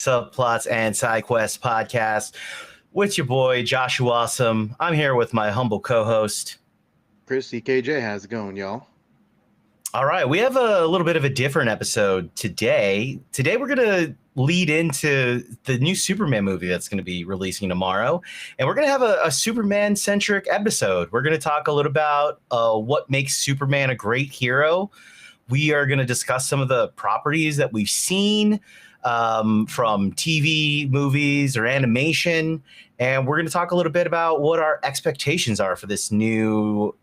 Subplots and Side Quest podcast with your boy Joshua Awesome. I'm here with my humble co-host. Chris CKJ, how's it going, y'all? All right, we have a little bit of a different episode today. Today we're going to lead into the new Superman movie that's going to be releasing tomorrow. And we're going to have a Superman-centric episode. We're going to talk a little about what makes Superman a great hero. We are going to discuss some of the properties that we've seen from TV, movies, or animation. And we're going to talk a little bit about what our expectations are for this new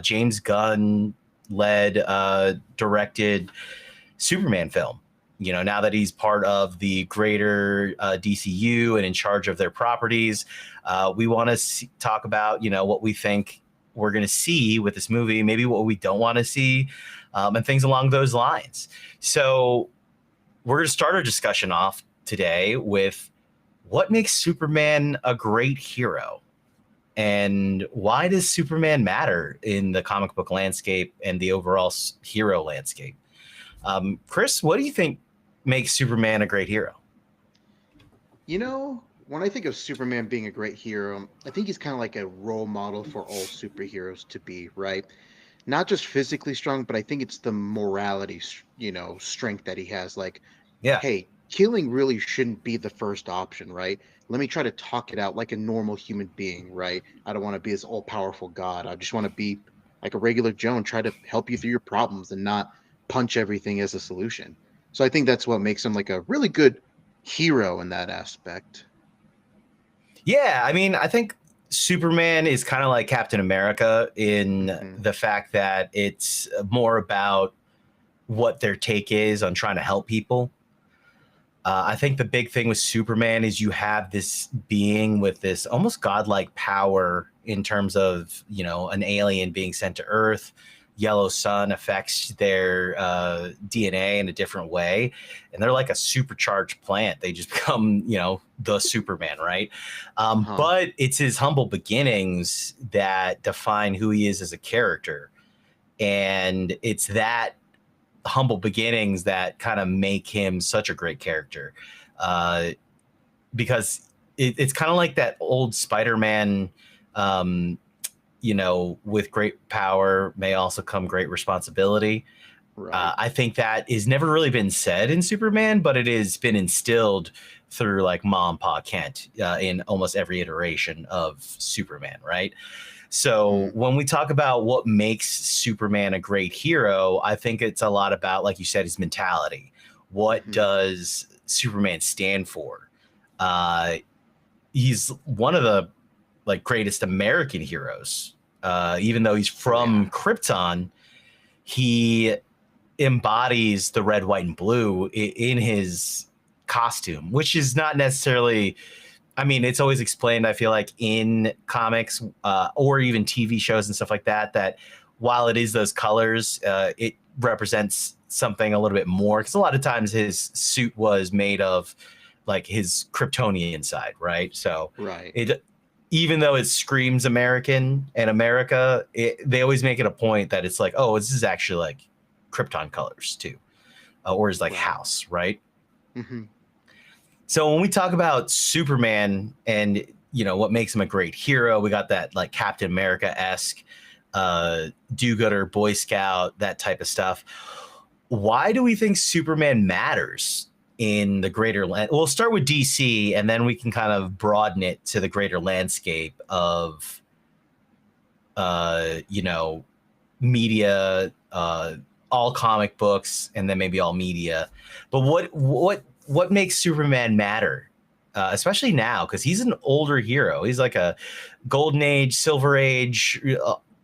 James Gunn led directed Superman film. You know, now that he's part of the greater DCU and in charge of their properties, we want to talk about, you know, what we think we're going to see with this movie, maybe what we don't want to see, and things along those lines. So we're going to start our discussion off today with what makes Superman a great hero. And why does Superman matter in the comic book landscape and the overall hero landscape? Chris, what do you think makes Superman a great hero? You know, when I think of Superman being a great hero, I think he's kind of like a role model for all superheroes to be, right? Not just physically strong, but I think it's the morality, strength that he has. Like, Yeah. hey, killing really shouldn't be the first option, right? Let me try to talk it out like a normal human being, right? I don't want to be this all-powerful God. I just want to be like a regular Joe and try to help you through your problems and not punch everything as a solution. So I think that's what makes him like a really good hero in that aspect. Yeah, I mean, I think Superman is kind of like Captain America in the fact that it's more about what their take is on trying to help people. I think the big thing with Superman is you have this being with this almost godlike power in terms of, you know, an alien being sent to Earth. Yellow sun affects their DNA in a different way. And they're like a supercharged plant. They just become, you know, the Superman, right? But it's his humble beginnings that define who he is as a character. And it's that humble beginnings that kind of make him such a great character, because it's kind of like that old Spider-Man, you know, with great power may also come great responsibility. Right. I think that is never really been said in Superman, but it has been instilled through like Mom, Pa Kent in almost every iteration of Superman, right? So when we talk about what makes Superman a great hero, I think it's a lot about, like you said, his mentality. What does Superman stand for? He's one of the like greatest American heroes. Even though he's from Krypton, he embodies the red, white, and blue in his costume, which is not necessarily, I mean, it's always explained, I feel like, in comics or even TV shows and stuff like that, that while it is those colors, it represents something a little bit more. Because a lot of times his suit was made of like his Kryptonian side, right? So it, even though it screams American and America, they always make it a point that it's like, oh, this is actually like Krypton colors too, or is like house, right? So when we talk about Superman and, you know, what makes him a great hero, we got that like Captain America-esque do-gooder, Boy Scout, that type of stuff. Why do we think Superman matters in the greater land? We'll start with DC, and then we can kind of broaden it to the greater landscape of, you know, media, all comic books, and then maybe all media. But what makes Superman matter, especially now? Because he's an older hero. He's like a golden age, silver age,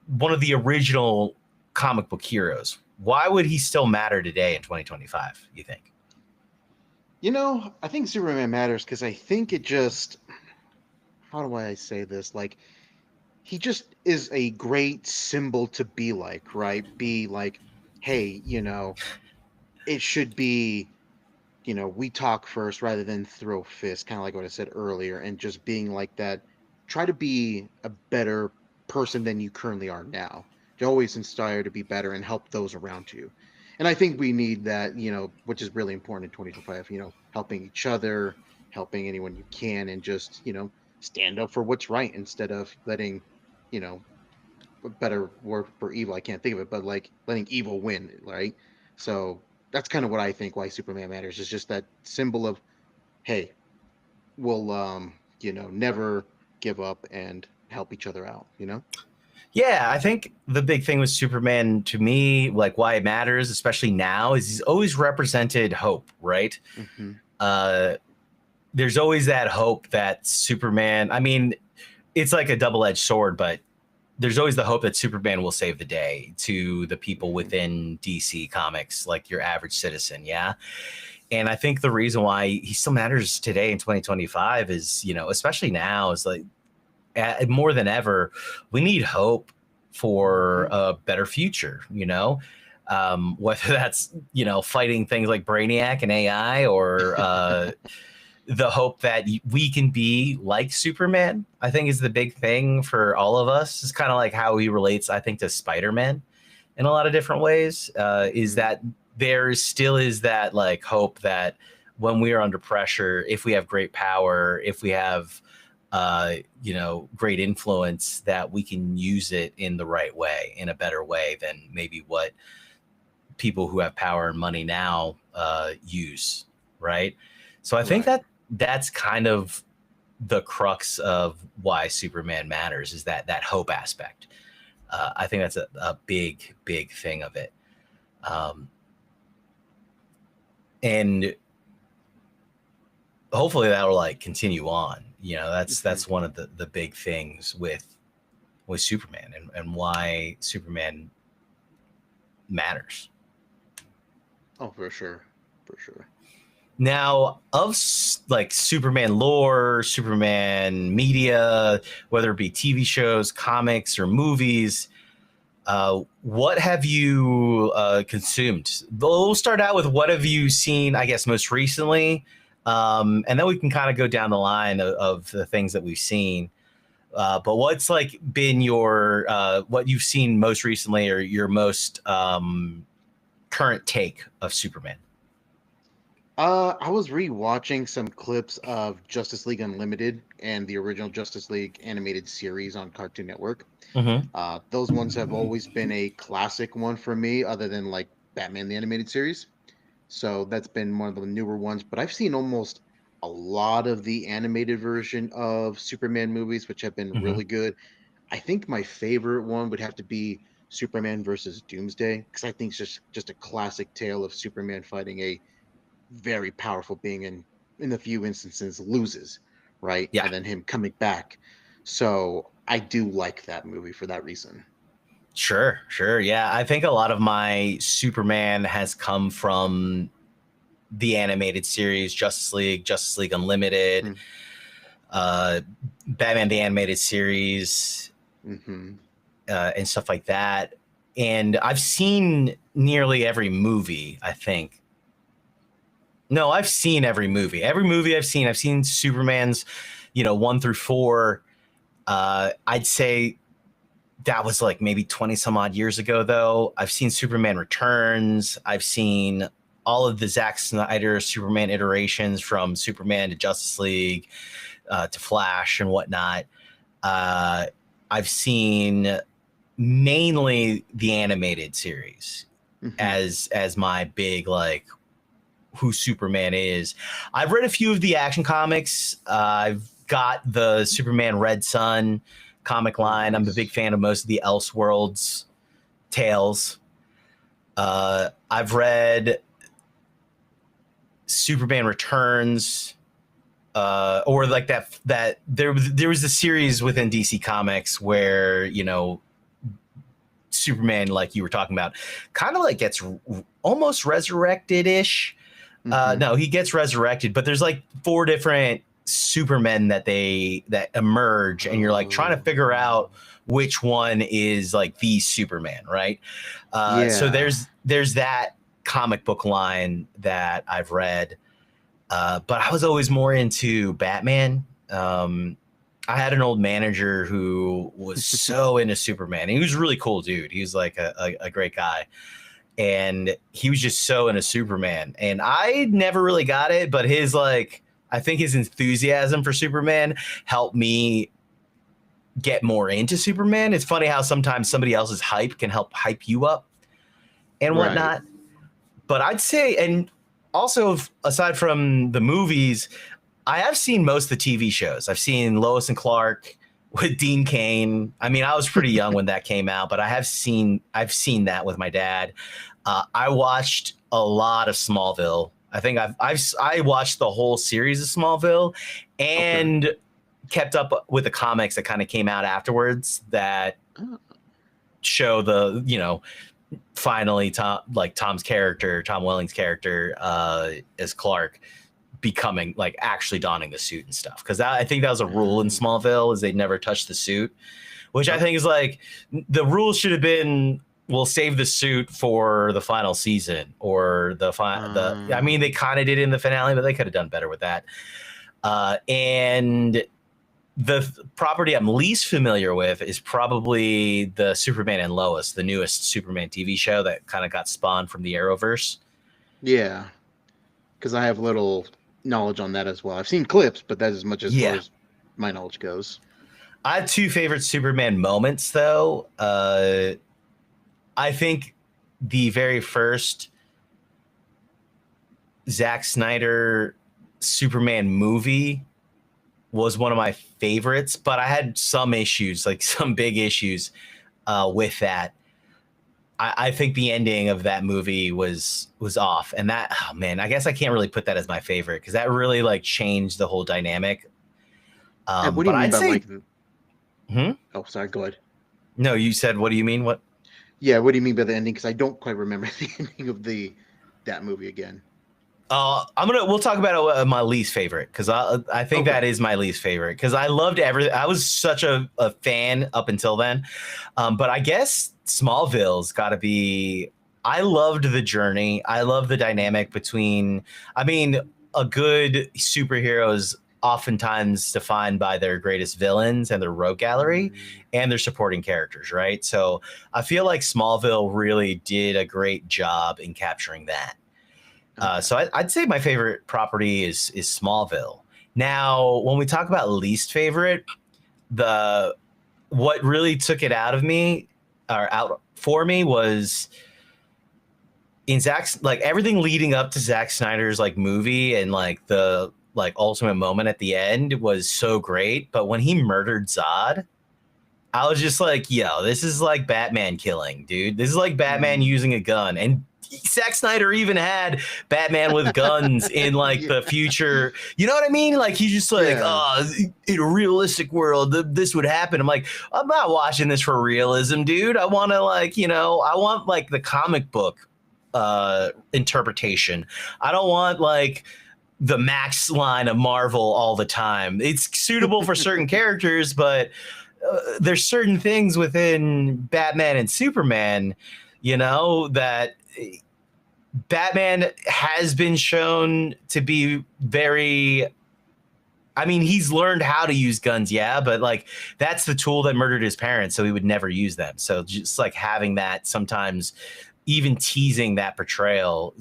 one of the original comic book heroes. Why would he still matter today in 2025, you think? You know, I think Superman matters because I think it just, how do I say this? Like, he just is a great symbol to be like, right? Be like, hey, you know, it should be, you know, we talk first rather than throw fists, kind of like what I said earlier, and just being like that. Try to be a better person than you currently are now. To always inspire to be better and help those around you. And I think we need that, which is really important in 2025, helping each other, helping anyone you can, and just, stand up for what's right instead of letting, you know, a better word for evil. I can't think of it, but like letting evil win, right? So that's kind of what I think why Superman matters is just that symbol of, hey, we'll, never give up and help each other out. Yeah, I think the big thing with Superman to me, like why it matters, especially now, is he's always represented hope, right? Hmm. Uh, there's always that hope that Superman, I mean, it's like a double-edged sword, but there's always the hope that Superman will save the day to the people Hmm. within DC Comics, like your average citizen. Yeah. And I think the reason why he still matters today in 2025 is, especially now, is like more than ever, we need hope for Hmm. a better future. Whether that's, fighting things like Brainiac and AI or the hope that we can be like Superman, I think is the big thing for all of us. It's kind of like how he relates, I think, to Spider-Man in a lot of different ways, is Hmm. that there still is that like hope that when we are under pressure, if we have great power, if we have, great influence, that we can use it in the right way, in a better way than maybe what people who have power and money now use. Right. So I think Right. that that's kind of the crux of why Superman matters, is that hope aspect. I think that's a big, big thing of it. Um, and hopefully that will like continue on. Hmm. That's one of the big things with Superman, and why Superman matters. Oh, for sure. For sure. Now, of like Superman lore, Superman media, whether it be TV shows, comics, or movies, what have you consumed? We'll start out with what have you seen, I guess, most recently, and then we can kind of go down the line of the things that we've seen. But what's like been your what you've seen most recently, or your most current take of Superman? I was rewatching some clips of Justice League Unlimited and the original Justice League animated series on Cartoon Network. Mm-hmm. Those ones have always been a classic one for me, other than like Batman the Animated Series. So that's been one of the newer ones. But I've seen almost a lot of the animated version of Superman movies, which have been Mm-hmm. really good. I think my favorite one would have to be Superman versus Doomsday, because I think it's just a classic tale of Superman fighting a very powerful being and in a few instances loses, right? Yeah. And then him coming back. So I do like that movie for that reason. Sure, sure. Yeah, I think a lot of my Superman has come from the animated series, Justice League Unlimited, Mm. uh, Batman the Animated Series, Hmm. and stuff like that. And I've seen nearly every movie, I think. No, I've seen every movie. Every movie I've seen Superman's, 1 through 4. I'd say that was like maybe 20 some odd years ago, though. I've seen Superman Returns. I've seen all of the Zack Snyder Superman iterations, from Superman to Justice League, to Flash and whatnot. Uh, I've seen mainly the animated series Hmm. as my big like who Superman is. I've read a few of the Action Comics. I've got the Superman Red Sun comic Oh, line. I'm a big nice. fan of most of the Elseworlds tales. I've read Superman Returns, or like that there was a series within DC Comics where Superman, like you were talking about, kind of like gets almost resurrected ish. Hmm. No, he gets resurrected, but there's like 4 different Supermen that emerge, and you're like trying to Oh, figure out which one is like the Superman, right? So yeah. there's that comic book line that I've read, but I was always more into Batman. I had an old manager who was so into Superman. He was a really cool dude. He was like a great guy, and he was just so into Superman. And I never really got it, but his like I think his enthusiasm for Superman helped me get more into Superman. It's funny how sometimes somebody else's hype can help hype you up and Right. whatnot. But I'd say, and also aside from the movies, I have seen most of the TV shows. I've seen Lois and Clark with Dean Cain. I mean, I was pretty young when that came out, but I've seen that with my dad. I watched a lot of Smallville. I think I watched the whole series of Smallville, Okay. and kept up with the comics that kind of came out afterwards that Uh, show the finally Tom's character, Tom Welling's character as Clark becoming like actually donning the suit and stuff, because I think that was a rule in mm, Smallville is they never touched the suit, which I okay. think is like the rule should have been we'll save the suit for the final season or I mean they kind of did it in the finale, but they could have done better with that. And the property I'm least familiar with is probably the Superman and Lois, the newest Superman TV show that kind of got spawned from the Arrowverse. Yeah, because I have little knowledge on that as well. I've seen clips, but that's as much as far Yeah. as my knowledge goes. I have two favorite Superman moments, though. I think the very first Zack Snyder Superman movie was one of my favorites, but I had some issues, like some big issues with that. I think the ending of that movie was off, and that oh man, I guess I can't really put that as my favorite because that really like changed the whole dynamic. And what do But you mean I'd by say, like? hmm? Oh, sorry. Go ahead. No, you said what do you mean? What? Yeah, what do you mean by the ending? Because I don't quite remember the ending of the that movie again. We'll talk about my least favorite because I think Okay. that is my least favorite because I loved everything. I was such a fan up until then, but I guess Smallville's got to be. I loved the journey. I love the dynamic between. I mean, a good superhero is oftentimes defined by their greatest villains and their rogue gallery Mm, and their supporting characters, right? So I feel like Smallville really did a great job in capturing that. okay. So I'd say my favorite property is Smallville. Now, when we talk about least favorite, the what really took it out of me or out for me was in Zack's like everything leading up to Zack Snyder's like movie and like the like ultimate moment at the end was so great. But when he murdered Zod, I was just like, yo, this is like Batman killing, dude. This is like Batman Mm. using a gun. And Zack Snyder even had Batman with guns in like Yeah. the future. You know what I mean? Like he's just like, Yeah. oh, in a realistic world, this would happen. I'm like, I'm not watching this for realism, dude. I want to like, I want like the comic book interpretation. I don't want like the Max line of Marvel all the time. It's suitable for certain characters, but there's certain things within Batman and Superman, that Batman has been shown to be very. I mean, he's learned how to use guns, yeah, but like that's the tool that murdered his parents, so he would never use them. So just like having that sometimes, even teasing that portrayal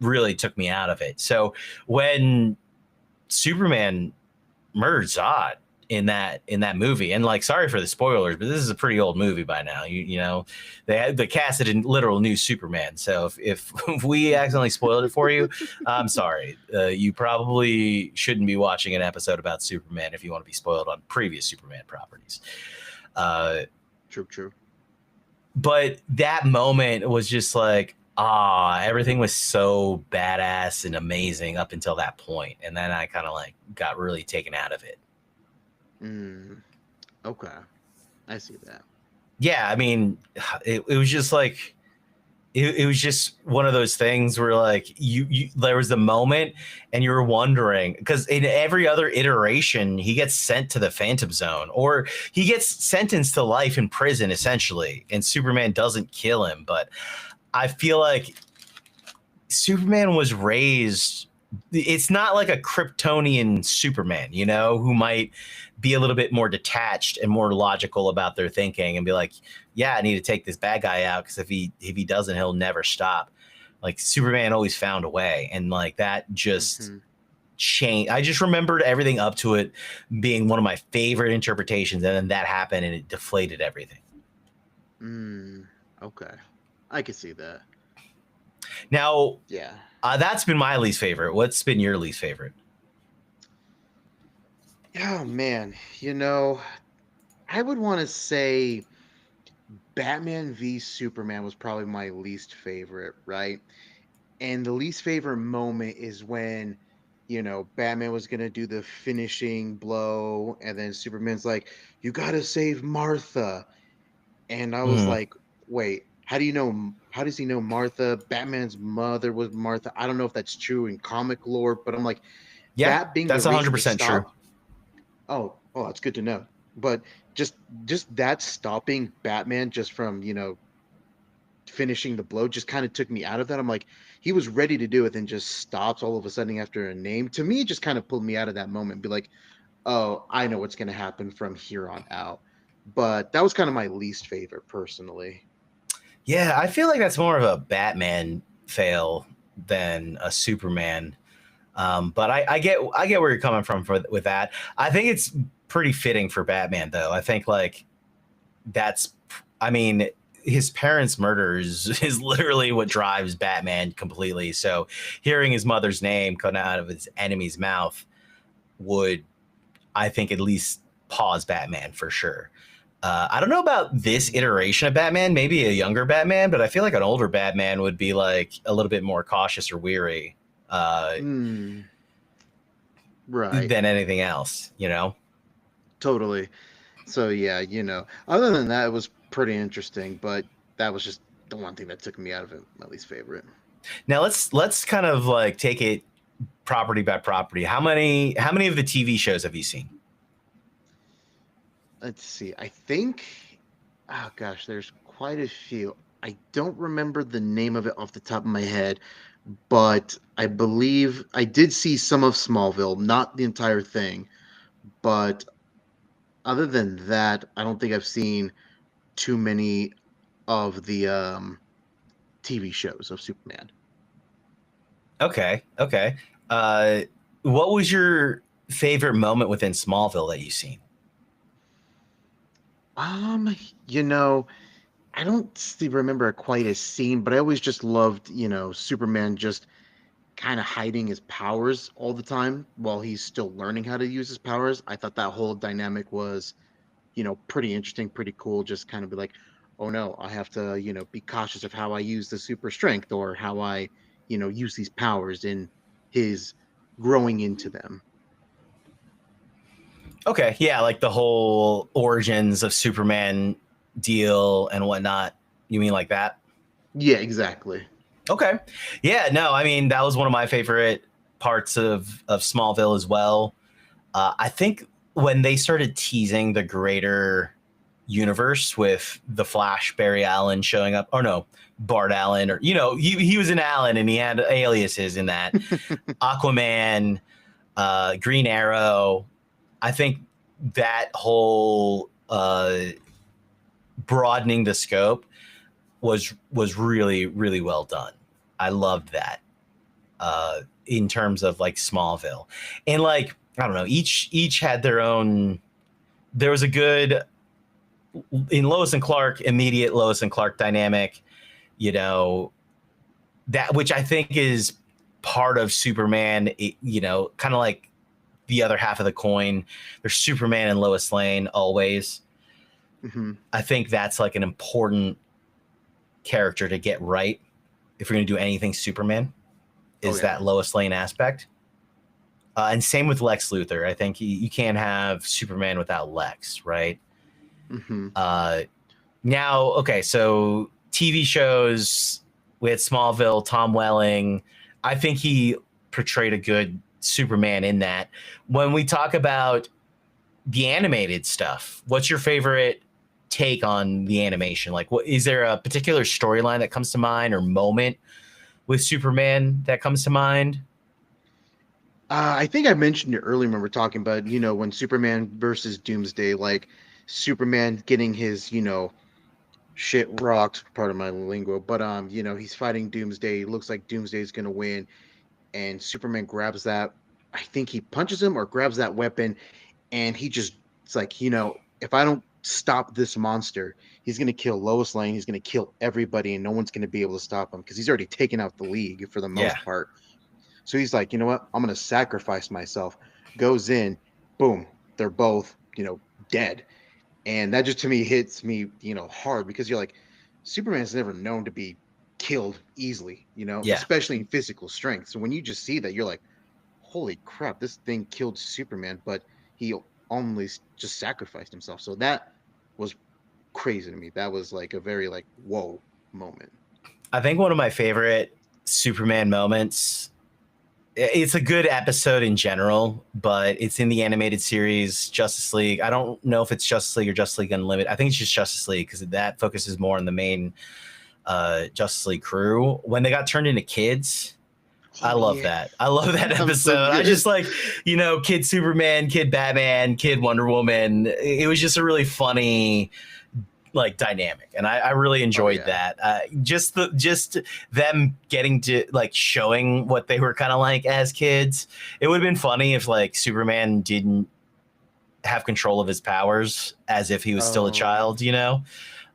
really took me out of it. So when Superman murdered Zod in that movie. And like, sorry for the spoilers, but this is a pretty old movie by now. They had the casted in literal new Superman. So if we accidentally spoiled it for you, I'm sorry. You probably shouldn't be watching an episode about Superman if you want to be spoiled on previous Superman properties. Uh, True, true. but that moment was just like, everything was so badass and amazing up until that point, and then I kind of like got really taken out of it. Mm, okay. I see that. Yeah, I mean, it was just like it was just one of those things where like you there was a moment and you were wondering because in every other iteration he gets sent to the Phantom Zone or he gets sentenced to life in prison essentially, and Superman doesn't kill him. But I feel like Superman was raised it's not like a Kryptonian Superman, you know, who might be a little bit more detached and more logical about their thinking and be like, yeah, I need to take this bad guy out because if he doesn't, he'll never stop. Like Superman always found a way, and like that just Hmm. changed. I just remembered everything up to it being one of my favorite interpretations, and then that happened and it deflated everything. Mm, okay, I can see that. Now, Yeah. that's been my least favorite. What's been your least favorite? Oh man, I would want to say Batman v Superman was probably my least favorite, right? And the least favorite moment is when, Batman was going to do the finishing blow, and then Superman's like, "You got to save Martha." And I was Mm, like, "Wait, how do you know? How does he know Martha? Batman's mother was Martha. I don't know if that's true in comic lore, but I'm like, yeah, that being the that's reason to 100% true. stop. Oh, that's good to know. But just just that stopping Batman just from, finishing the blow just kind of took me out of that. I'm like, he was ready to do it, then just stops all of a sudden after a name. To me, it just kind of pulled me out of that moment. Be like, oh, I know what's gonna happen from here on out. But that was kind of my least favorite personally. Yeah, I feel like that's more of a Batman fail than a Superman. But I get where you're coming from with that. I think it's pretty fitting for Batman, though. I think like that's, I mean, his parents' murder is literally what drives Batman completely. So hearing his mother's name come out of his enemy's mouth would, I think, at least pause Batman for sure. I don't know about this Mhm. iteration of Batman, maybe a younger Batman, but I feel like an older Batman would be like a little bit more cautious or weary Mm, right. than anything else, you know? Totally. So yeah, other than that, it was pretty interesting, but that was just the one thing that took me out of it, my least favorite. Now let's kind of like take it property by property. How many of the TV shows have you seen? Let's see. I think, oh gosh, there's quite a few. I don't remember the name of it off the top of my head, but I believe I did see some of Smallville, not the entire thing. But other than that, I don't think I've seen too many of the TV shows of Superman. Okay, okay. Uh, what was your favorite moment within Smallville that you've seen? Um, you know, I don't remember quite a scene, but I always just loved, Superman just kind of hiding his powers all the time while he's still learning how to use his powers. I thought that whole dynamic was, pretty interesting, pretty cool. Just kind of be like, oh no, I have to, be cautious of how I use the super strength or how I, use these powers in his growing into them. Okay, yeah, like the whole origins of Superman deal and whatnot. You mean like that? Yeah, exactly. Okay. Yeah, no, I mean that was one of my favorite parts of Smallville as well. I think when they started teasing the greater universe with the Flash, Barry Allen showing up, or no, Bart Allen, or he was an Allen and he had aliases in that. Aquaman, Green Arrow. I think that whole broadening the scope was really really well done. I loved that in terms of like Smallville, and like I don't know, each had their own. There was a good in Lois and Clark, immediate Lois and Clark dynamic, you know, that which I think is part of Superman, kind of like the other half of the coin. There's Superman and Lois Lane always. Hmm. I think that's like an important character to get right if you're going to do anything Superman, Oh is yeah. that Lois Lane aspect. And same with Lex Luthor. I think you can't have Superman without Lex, right? Hmm. Uh, Now, okay, so TV shows with Smallville, Tom Welling, I think he portrayed a good Superman in that. When we talk about the animated stuff, what's your favorite take on the animation? Like, what is there a particular storyline that comes to mind or moment with Superman that comes to mind? I think I mentioned it earlier when we are talking about, when Superman versus Doomsday, like Superman getting his, shit rocked, part of my lingo, but he's fighting Doomsday. Looks like Doomsday's gonna win, and Superman grabs that. I think he punches him or grabs that weapon, and he just it's like, if I don't stop this monster, he's gonna kill Lois Lane. He's gonna kill everybody, and no one's gonna be able to stop him because he's already taken out the League for the Yeah. most part. So he's like, you know what? I'm gonna sacrifice myself. Goes in, boom, they're both, dead. And that just to me hits me, hard because you're like, Superman's never known to be killed easily, Yeah. especially in physical strength. So when you just see that, you're like, holy crap, this thing killed Superman, but he only just sacrificed himself. So that was crazy to me. That was like a very like whoa moment. I think one of my favorite Superman moments, it's a good episode in general, but it's in the animated series Justice League. I don't know if it's Justice League or Justice League Unlimited. I think it's just Justice League because that focuses more on the main Justice League crew. When they got turned into kids, I Oh love yeah, that. I love that that was so episode. I good. just like, kid Superman, kid Batman, kid Wonder Woman. It was just a really funny like dynamic, and I really Oh enjoyed yeah. that. Just them getting to like showing what they were kind of like as kids. It would have been funny if like Superman didn't have control of his powers as if he was still a Oh, child.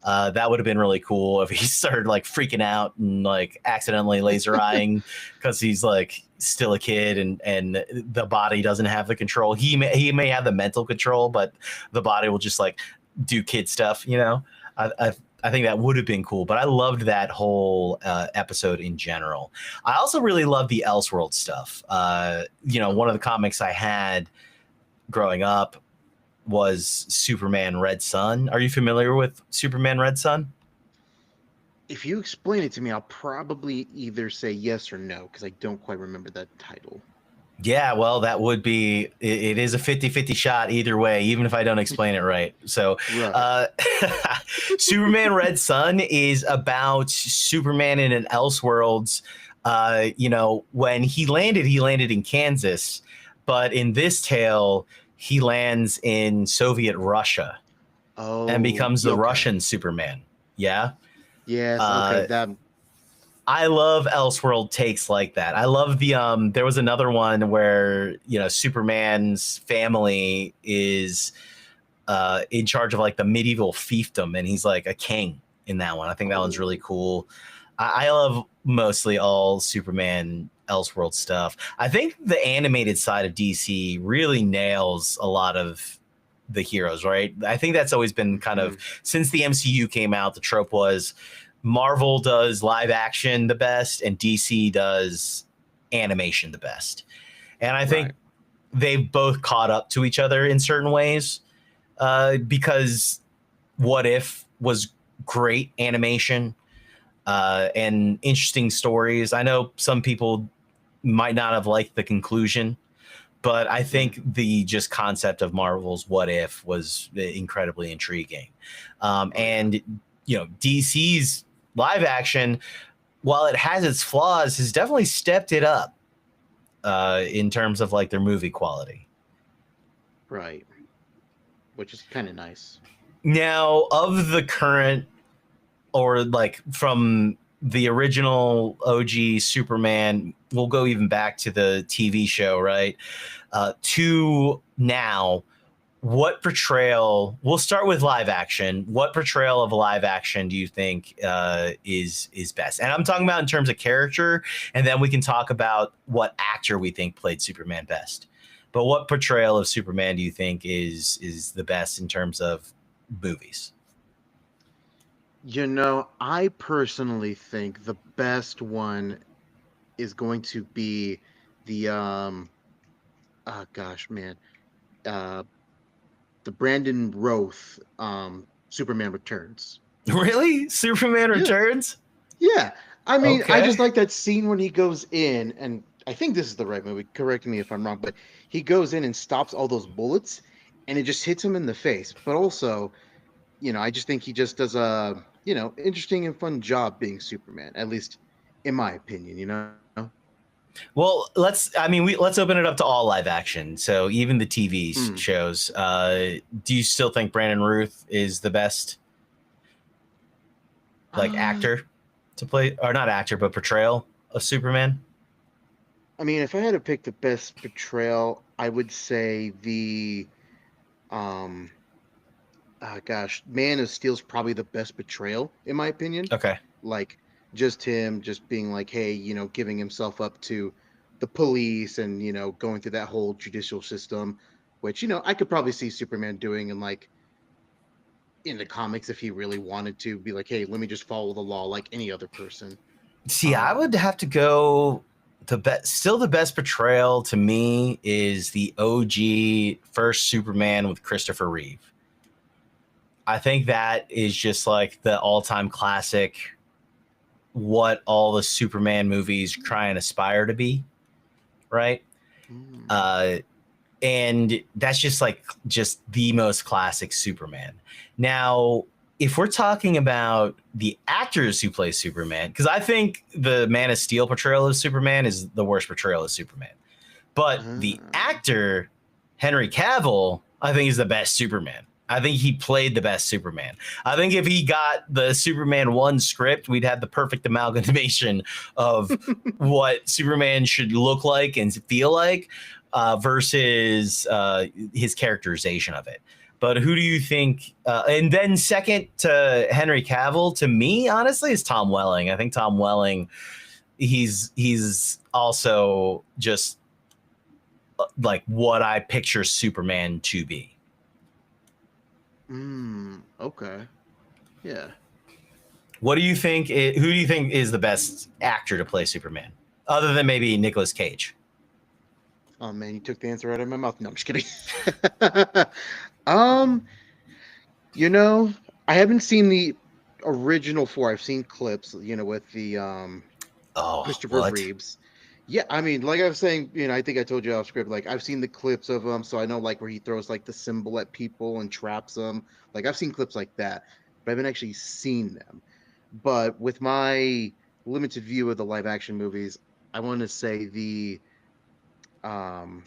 That would have been really cool if he started like freaking out and like accidentally laser eyeing because he's like still a kid and the body doesn't have the control. He may have the mental control, but the body will just like do kid stuff. I, I I think that would have been cool, but I loved that whole episode in general. I also really love the Elseworld stuff. One of the comics I had growing up was Superman Red Sun. Are you familiar with Superman Red Sun? if you explain it to me, I'll probably either say yes or no because I don't quite remember that title. Yeah, well, that would be it is a 50-50 shot either way, even if I don't explain it right. So, Right. uh, Superman Red Sun is about Superman in an Elseworlds. When he landed in Kansas, but in this tale, he lands in Soviet Russia and Oh, becomes the okay. Russian Superman. Yeah. Yes, okay. Uh, That I love Elseworld takes like that. I love the there was another one where, Superman's family is in charge of like the medieval fiefdom and he's like a king in that one. I think that one's really oh, cool. I love mostly all Superman Elseworld stuff. I think the animated side of DC really nails a lot of the heroes, right? I think that's always been kind of mhm, since the MCU came out, the trope was Marvel does live action the best and DC does animation the best. And I right. think they've both caught up to each other in certain ways because What If was great animation and interesting stories. I know some people might not have liked the conclusion, but I Mhm, think the just concept of Marvel's What If was incredibly intriguing. oh yeah. And DC's live action, while it has its flaws, has definitely stepped it up in terms of like their movie quality. Right. Which is kind of nice. Now, of the current or like from the original OG Superman, we'll go even back to the TV show, right? To now, what portrayal? We'll start with live action. What portrayal of live action do you think is best? And I'm talking about in terms of character, and then we can talk about what actor we think played Superman best. But what portrayal of Superman do you think is the best in terms of movies? I personally think the best one is going to be the oh gosh, man. Uh the Brandon Roth Superman Returns. Really, Superman Yeah. Returns? Yeah. I mean, I Okay. just like that scene when he goes in, and I think this is the right movie. Correct me if I'm wrong, but he goes in and stops all those bullets, and it just hits him in the face. But also, I just think he just does a, interesting and fun job being Superman, at least in my opinion. Well, let's open it up to all live action. So even the TV Hmm. shows. Do you still think Brandon Ruth is the best like Uh, actor to play, or not actor, but portrayal of Superman? I mean, if I had to pick the best portrayal, I would say the um gosh, Man of Steel's probably the best betrayal in my opinion. Okay. Like just him just being like, hey, giving himself up to the police and, going through that whole judicial system, which, I could probably see Superman doing in the comics if he really wanted to be like, hey, let me just follow the law like any other person. See, I would Um, have to go the best. Still, the best portrayal to me is the OG first Superman with Christopher Reeve. I think that is just like the all-time classic. What all the Superman movies try and aspire to be, right? mm, Uh, and that's just the most classic Superman. Now, if we're talking about the actors who play Superman, because I think the Man of Steel portrayal of Superman is the worst portrayal of Superman, but the uh, actor Henry Cavill, I think, is the best Superman. I think he played the best Superman. I think if he got the Superman 1 script, we'd have the perfect amalgamation of what Superman should look like and feel like versus his characterization of it. But who do you think? And then second to Henry Cavill, to me, honestly, is Tom Welling. I think Tom Welling, he's also just like what I picture Superman to be. okay. Yeah. What do you think? Who do you think is the best actor to play Superman, other than maybe Nicolas Cage? Oh man, you took the answer out of my mouth. No, I'm just kidding. um, you know, I haven't seen the original four. I've seen clips, with the Oh, Christopher what? Reeves. Yeah, I mean, like I was saying, I think I told you off script. Like I've seen the clips of him, so I know like where he throws like the symbol at people and traps them. Like I've seen clips like that, but I haven't actually seen them. But with my limited view of the live action movies, I want to say the um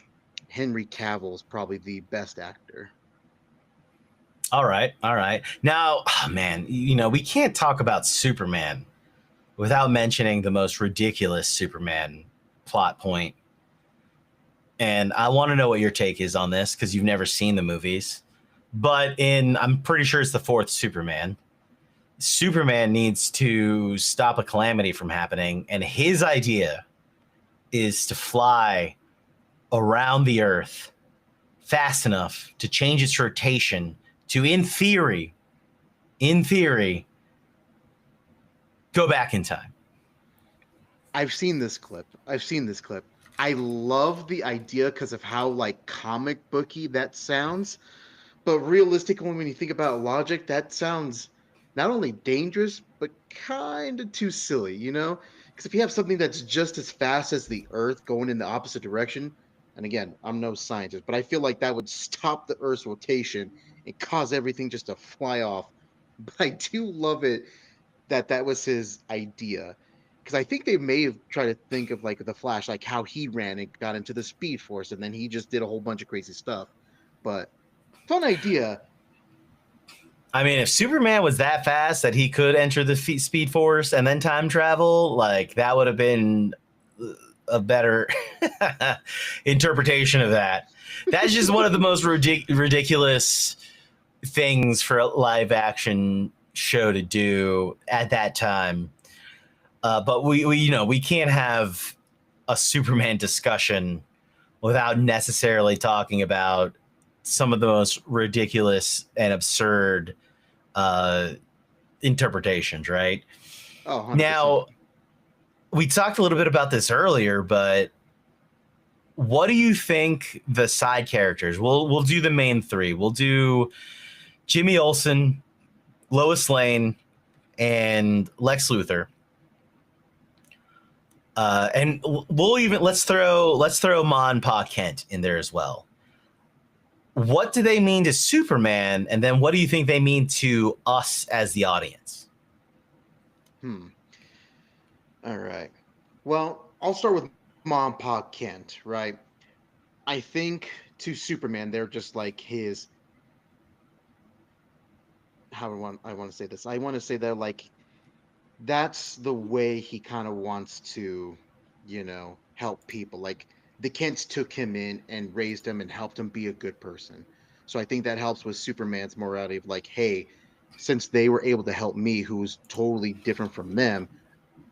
Henry Cavill is probably the best actor. All right, all right. Now, oh man, we can't talk about Superman without mentioning the most ridiculous Superman plot point. And I want to know what your take is on this because you've never seen the movies. But I'm pretty sure it's the fourth Superman. Superman needs to stop a calamity from happening, and his idea is to fly around the Earth fast enough to change its rotation to, in theory, go back in time. I've seen this clip. I've seen this clip. I love the idea because of how like comic booky that sounds. But realistically, when you think about logic, that sounds not only dangerous, but kind of too silly, Because if you have something that's just as fast as the Earth going in the opposite direction, and again, I'm no scientist, but I feel like that would stop the Earth's rotation and cause everything just to fly off. But I do love it that that was his idea. Because I think they may have tried to think of like the Flash, like how he ran and got into the Speed Force, and then he just did a whole bunch of crazy stuff. But fun idea. I mean, if Superman was that fast that he could enter the Speed Force and then time travel, like that would have been a better interpretation of that. That's just one of the most ridiculous things for a live action show to do at that time. But we can't have a Superman discussion without necessarily talking about some of the most ridiculous and absurd uh, interpretations, right? Oh, 100%. Now, we talked a little bit about this earlier, but what do you think the side characters? We'll do the main three. We'll do Jimmy Olsen, Lois Lane, and Lex Luthor. And we'll even let's throw Ma and Pa Kent in there as well. What do they mean to Superman, and then what do you think they mean to us as the audience? Hmm. All right. Well, I'll start with Mom, Pa Kent, right? I think to Superman, they're just like his. How I want to say this? I want to say they're like that's the way he kind of wants to, help people. Like the Kents took him in and raised him and helped him be a good person. So I think that helps with Superman's morality of like, hey, since they were able to help me, who's totally different from them,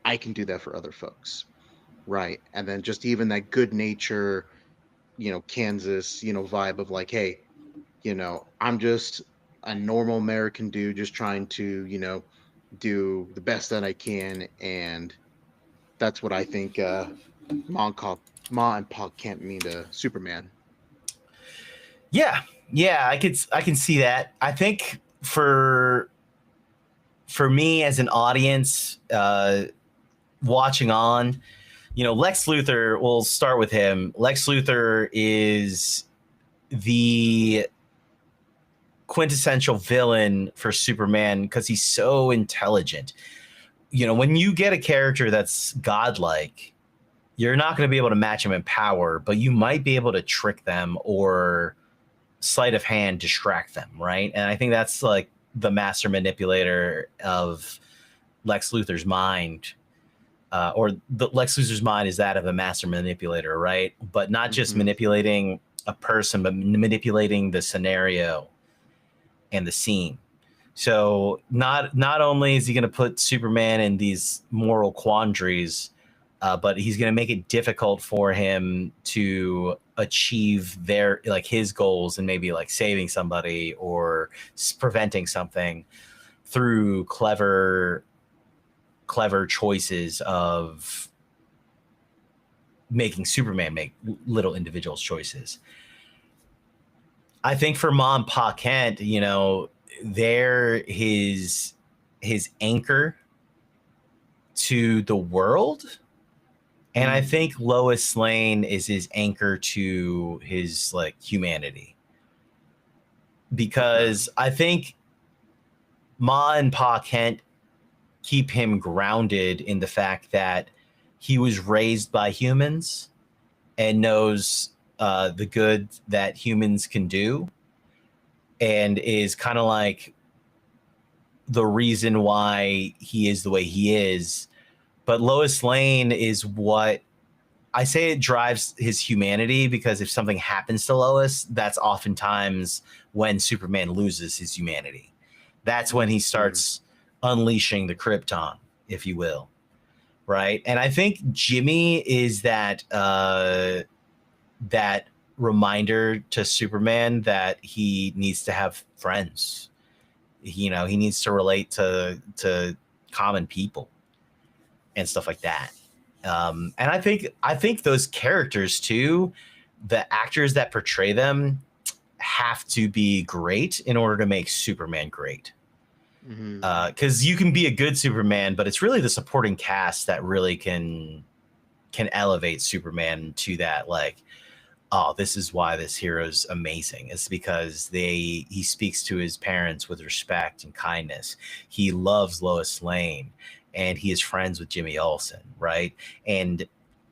I can do that for other folks. Right. And then just even that good nature, Kansas, vibe of like, hey, I'm just a normal American dude just trying to, do the best that I can. And that's what I think Ma and Pa can't mean to Superman. Yeah, yeah, I can see that. I think for me as an audience, watching on, Lex Luthor. We'll start with him. Lex Luthor is the quintessential villain for Superman because he's so intelligent. When you get a character that's godlike, you're not going to be able to match him in power, but you might be able to trick them or sleight of hand distract them, right? And I think that's like the master manipulator of Lex Luthor's mind, or the Lex Luthor's mind is that of a master manipulator, right? But not just Hmm. manipulating a person, but manipulating the scenario and the scene. So not only is he going to put Superman in these moral quandaries, but he's going to make it difficult for him to achieve his goals and maybe like saving somebody or preventing something through clever choices of making Superman make little individuals choices. I think for Mom Pa Kent, they're his anchor to the world. And I Mm. think Lois Lane is his anchor to his like humanity. Okay. Because I think Ma and Pa Kent keep him grounded in the fact that he was raised by humans and knows the good that humans can do, and is kind of like the reason why he is the way he is. But Lois Lane is what I say it drives his humanity, because if something happens to Lois, that's oftentimes when Superman loses his humanity. That's when he Hmm. starts unleashing the Krypton, if you will. Right. And I think Jimmy is that reminder to Superman that he needs to have friends. He needs to relate to common people and stuff like that. And I think those characters too, the actors that portray them have to be great in order to make Superman great. Hmm. Because you can be a good Superman, but it's really the supporting cast that really can elevate Superman to that, like, oh, this is why this hero's amazing. It's because he speaks to his parents with respect and kindness. He loves Lois Lane, and he is friends with Jimmy Olsen, right? And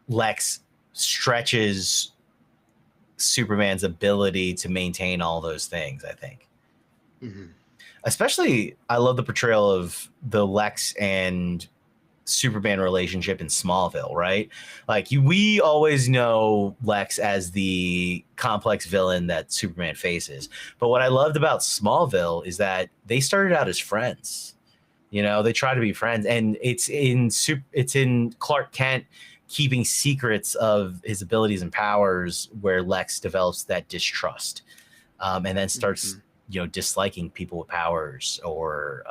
Lex stretches Superman's ability to maintain all those things, I think. Hmm. Especially, I love the portrayal of the Lex and Superman relationship in Smallville, right? Like we always know Lex as the complex villain that Superman faces. But what I loved about Smallville is that they started out as friends. They try to be friends, and it's in Clark Kent keeping secrets of his abilities and powers where Lex develops that distrust, and then starts Hmm. disliking people with powers or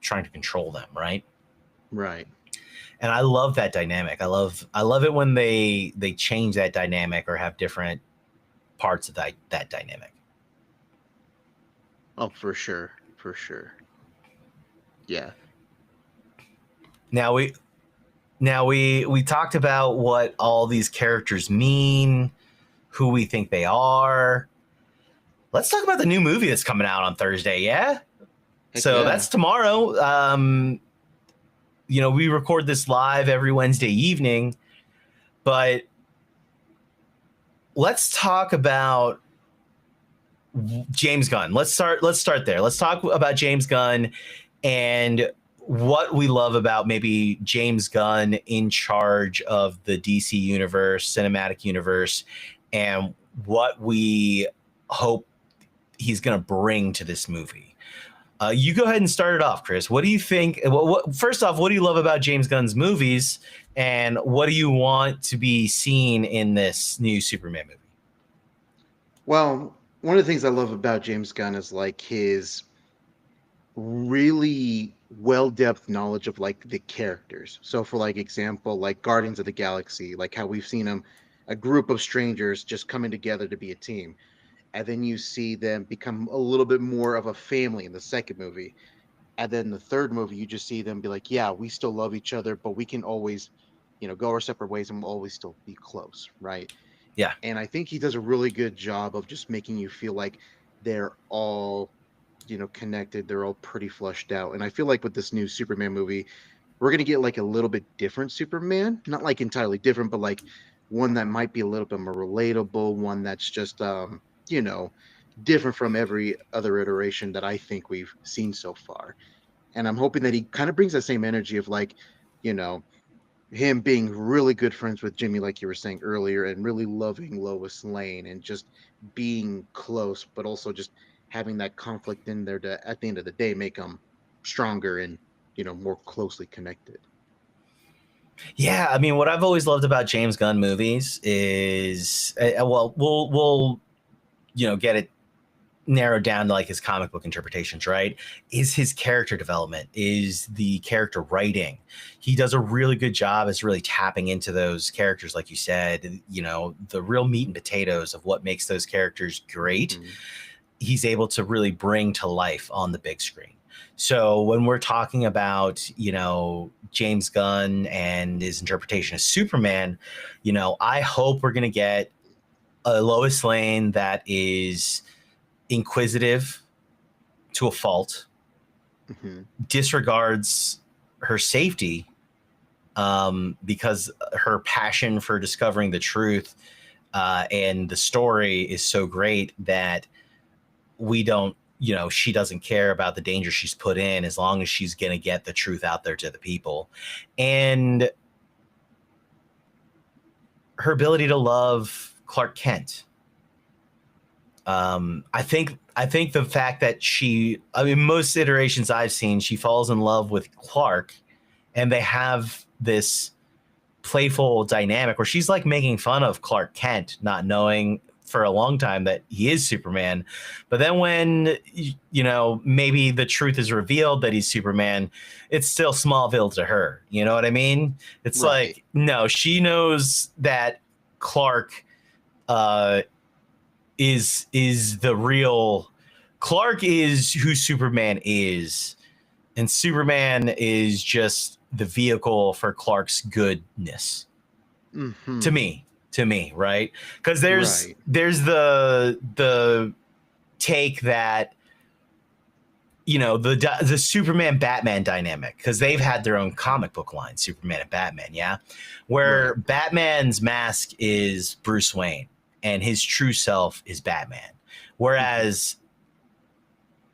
trying to control them, right? Right. And I love that dynamic. I love it when they change that dynamic or have different parts of that dynamic. Oh, for sure. For sure. Yeah. Now we talked about what all these characters mean, who we think they are. Let's talk about the new movie that's coming out on Thursday. Yeah, Heck so yeah. that's tomorrow. We record this live every Wednesday evening, but let's talk about James Gunn. Let's start there. Let's talk about James Gunn and what we love about maybe James Gunn in charge of the DC universe, cinematic universe, and what we hope he's going to bring to this movie. You go ahead and start it off, Chris. What do you think? First off, what do you love about James Gunn's movies, and what do you want to be seen in this new Superman movie? Well, one of the things I love about James Gunn is like his really well-depth knowledge of like the characters. So for like example, like Guardians of the Galaxy, like how we've seen them, a group of strangers just coming together to be a team. And then you see them become a little bit more of a family in the second movie. And then the third movie, you just see them be like, yeah, we still love each other, but we can always, go our separate ways and we'll always still be close, right? Yeah, And I think he does a really good job of just making you feel like they're all, connected. They're all pretty fleshed out. And I feel like with this new Superman movie, we're gonna get like a little bit different Superman, not like entirely different, but like one that might be a little bit more relatable, one that's just you know, different from every other iteration that I think we've seen so far. And I'm hoping that he kind of brings that same energy of like, you know, him being really good friends with Jimmy, like you were saying earlier, and really loving Lois Lane and just being close, but also just having that conflict in there to, at the end of the day, make them stronger and, more closely connected. yeah. I mean, what I've always loved about James Gunn movies is, well, we'll get it narrowed down to like his comic book interpretations, right? Is his character development, is the character writing. He does a really good job as really tapping into those characters, like you said, the real meat and potatoes of what makes those characters great. Hmm. He's able to really bring to life on the big screen. So when we're talking about, James Gunn and his interpretation of Superman, I hope we're going to get a Lois Lane that is inquisitive to a fault, Hmm. disregards her safety because her passion for discovering the truth and the story is so great that we don't, she doesn't care about the danger she's put in as long as she's going to get the truth out there to the people. And her ability to love Clark Kent. I think the fact that most iterations I've seen, she falls in love with Clark, and they have this playful dynamic where she's like making fun of Clark Kent, not knowing for a long time that he is Superman. But then when maybe the truth is revealed that he's Superman, it's still Smallville to her. You know what I mean? It's Right. like, no, she knows that Clark uh, is the real Clark, is who Superman is, and Superman is just the vehicle for Clark's goodness. To Hmm. me, to me, right? Because there's Right. there's the take that the Superman Batman dynamic, because they've had their own comic book line, Superman and Batman, yeah, Right. where Batman's mask is Bruce Wayne and his true self is Batman, Hmm. whereas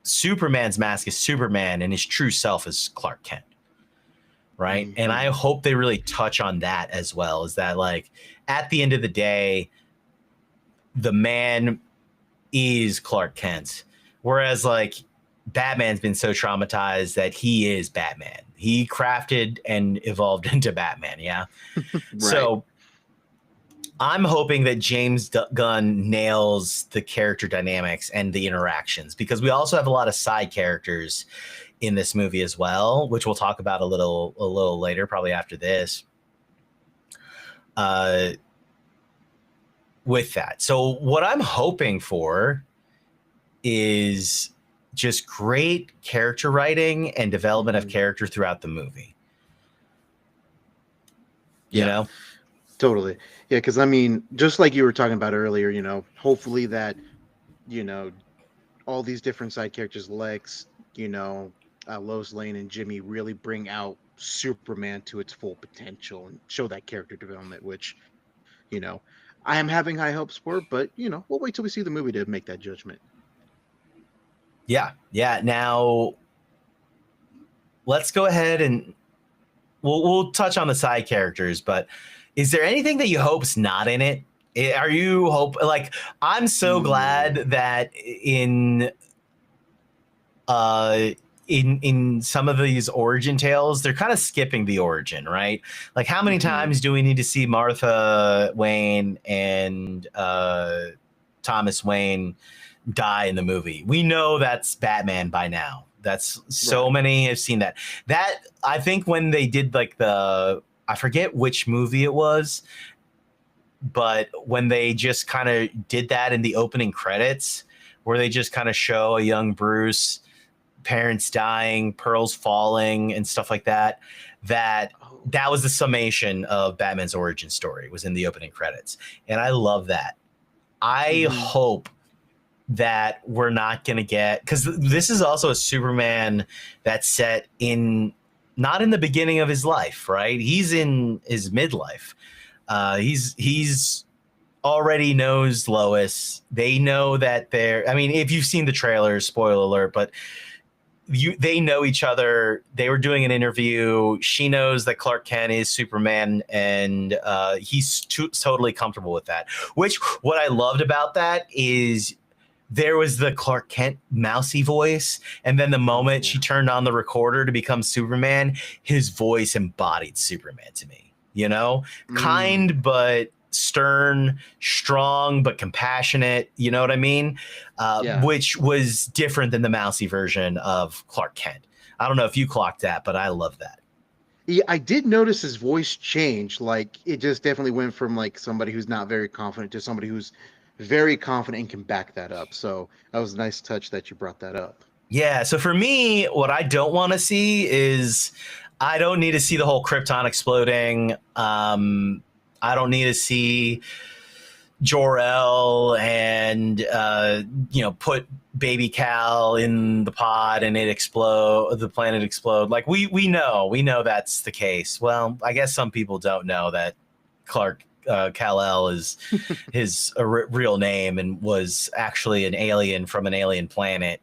Superman's mask is Superman and his true self is Clark Kent, right? And I Hmm. hope they really touch on that as well. Is that like at the end of the day, the man is Clark Kent, whereas like Batman's been so traumatized that he is Batman. He crafted and evolved into Batman. Yeah. Right. So I'm hoping that James Gunn nails the character dynamics and the interactions, because we also have a lot of side characters in this movie as well, which we'll talk about a little later, probably after this. Uh, with that, so what I'm hoping for is just great character writing and development of Hmm. character throughout the movie. You Yeah. know, Totally. Yeah, because I mean, just like you were talking about earlier, hopefully that, you know, all these different side characters, Lex, Lois Lane and Jimmy really bring out Superman to its full potential and show that character development, which, you know, I am having high hopes for, but we'll wait till we see the movie to make that judgment. Yeah, yeah. Now let's go ahead and we'll touch on the side characters, but is there anything that you hope's not in it? Are you hope like I'm so glad Ooh. that uh in some of these origin tales they're kind of skipping the origin, right? Like how many Hmm. times do we need to see Martha Wayne and Thomas Wayne die in the movie? We know that's Batman by now. That's so Right. many have seen that. That I think when they did like I forget which movie it was, but when they just kind of did that in the opening credits, where they just kind of show a young Bruce, parents dying, pearls falling, and stuff like that, Oh. that was the summation of Batman's origin story was in the opening credits, and I love that. I Hmm. hope that we're not going to get, because this is also a Superman that's set in not in the beginning of his life, right? He's in his midlife. He's already knows Lois. They know that they're. I mean, if you've seen the trailers, spoiler alert, but they know each other. They were doing an interview. She knows that Clark Kent is Superman, and he's totally comfortable with that. Which what I loved about that is there was the Clark Kent mousy voice, and then the Oh moment she yeah. turned on the recorder to become Superman, his voice embodied Superman to me. You know, Mm. kind but stern, strong but compassionate. You know what I mean? Yeah. Which was different than the mousy version of Clark Kent. I don't know if you clocked that, but I love that. Yeah, I did notice his voice change. Like it just definitely went from like somebody who's not very confident to somebody who's very confident and can back that up. So that was a nice touch that you brought that up. Yeah. So for me, what I don't want to see is I don't need to see the whole Krypton exploding. I don't need to see Jor-El and put baby Cal in the pod and it explode, the planet explode. Like we know that's the case. Well, I guess some people don't know that Clark Kal-El is his real name and was actually an alien from an alien planet.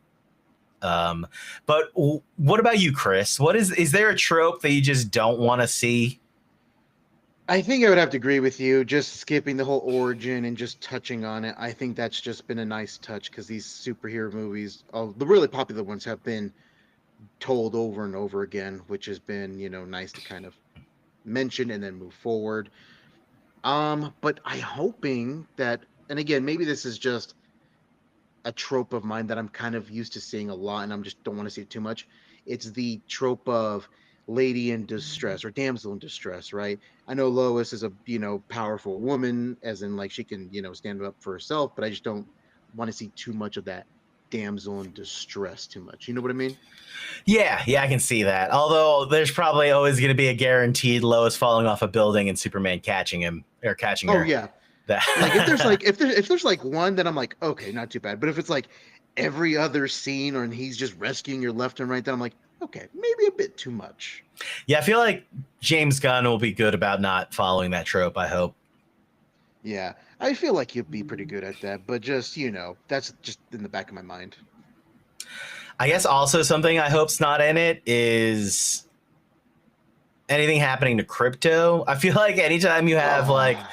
But what about you, Chris? What is there a trope that you just don't want to see? I think I would have to agree with you. Just skipping the whole origin and just touching on it. I think that's just been a nice touch because these superhero movies, oh, the really popular ones, have been told over and over again, which has been, nice to kind of mention and then move forward. But I hoping that, and again, maybe this is just a trope of mine that I'm kind of used to seeing a lot, and I'm just don't want to see it too much. It's the trope of lady in distress or damsel in distress, right? I know Lois is a powerful woman, as in like she can stand up for herself, but I just don't want to see too much of that damsel in distress too much. You know what I mean? Yeah, yeah, I can see that. Although there's probably always going to be a guaranteed Lois falling off a building and Superman catching him or catching Oh her. yeah. Like if there's That like if there's like one, then I'm like, okay, not too bad. But if it's like every other scene or and he's just rescuing your left and right, then I'm like, okay, maybe a bit too much. yeah, I feel like James Gunn will be good about not following that trope. I hope. Yeah, I feel like you'd be pretty good at that, but just that's just in the back of my mind. I guess also something I hope's not in it is anything happening to crypto. I feel like anytime you have like Oh,